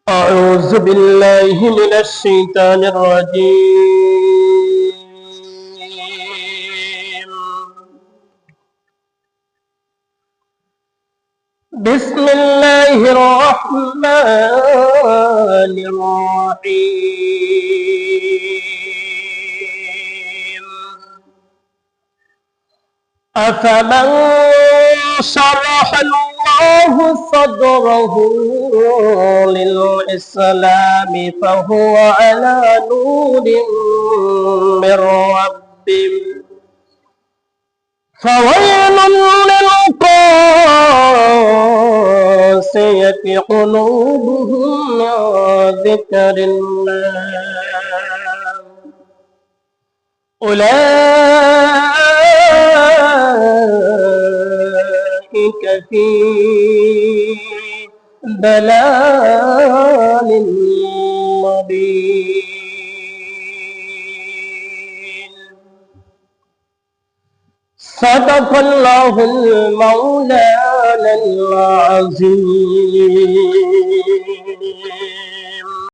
أعوذ بالله من الشيطان الرجيم. بسم الله الرحمن الرحيم. أفمن شرح الله صدره للإسلام فهو على نور من ربه فويل للقاسية قلوبهم من ذكر الله أولئك في ضلال مبين. صدق الله المولانا العظيم.